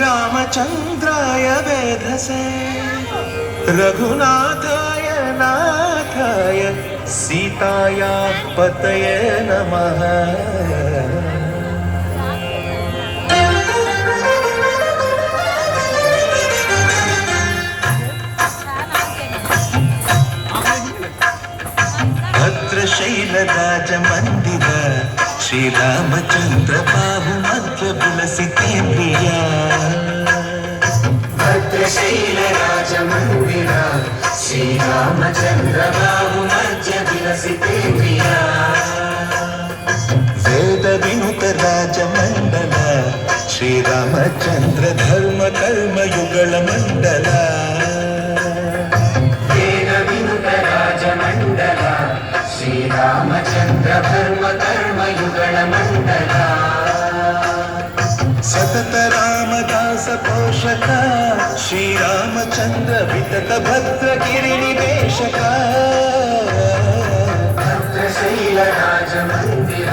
रामचन्द्राय वेधसे रघुनाथाय नाथाय सीताया पतये नमः। भद्रशैलराजमन्दिर श्रीरामचन्द्र बाहुमध्य विलसितेन्द्रिय भद्रशैलराजमन्दिर श्रीरामचन्द्र बाहुमध्य विलसितेन्द्रिय वेद विनुत राजमण्डल श्रीरामचन्द्र धर्म कर्म युगल मण्डल वेद विनुत राजमण्डल श्रीरामचन्द्र धर्म कर्म युगल मण्डल सतत रामदास पोषक श्रीरामचन्द्र वितत भद्र गिरिनिवेशक भद्रशैलराजमन्दिर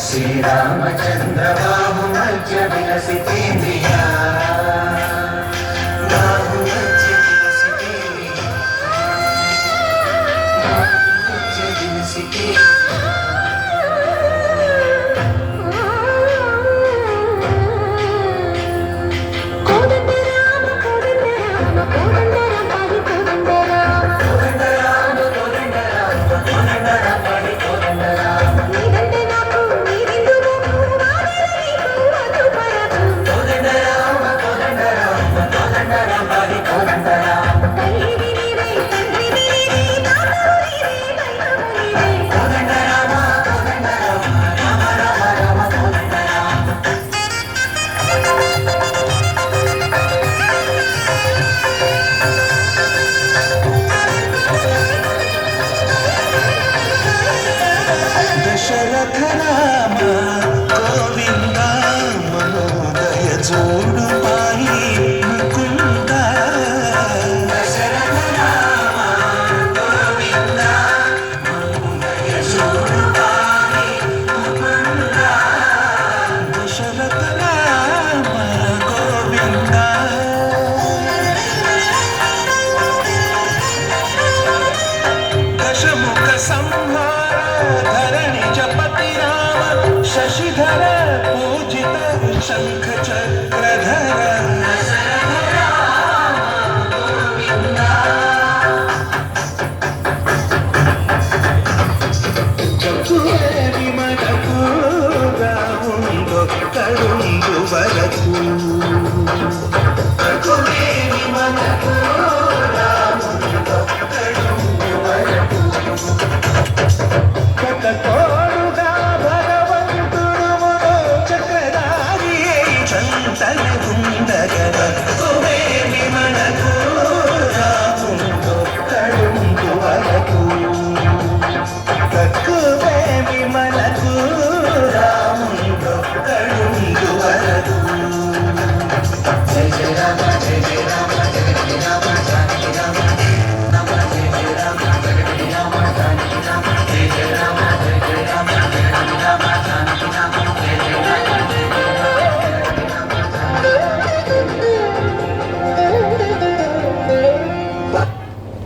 श्रीरामचन्द्र बाहुमध्य विलसितेन्द्रिय बाहुमध्य विलसितेन्द्रिय बाहुमध्य विलसितेन्द्रिय दशरथ राम गोविंद मनोदय जोड़ पाई मुकुंद दशरथ राम गोविंद मनोदय जोड़ पाई मुकुंद दशरथ राम गोविंद दशमुख संहार धरणि जपति राम शशिधर पूजित शंख चक्रधर విమలకు రాముందో కడుందు వరకు విమలకు రాముందో కడుందు వరకు తోడుగా భగవంతుడు చక్రధారి చంతన ఉండగల కుమేమి మనకు రాముందో కడుందు వరకు తక్కువేమి మనకు రాముందో కడుందు వరకు జయ జయ రామ జయ జయ రామ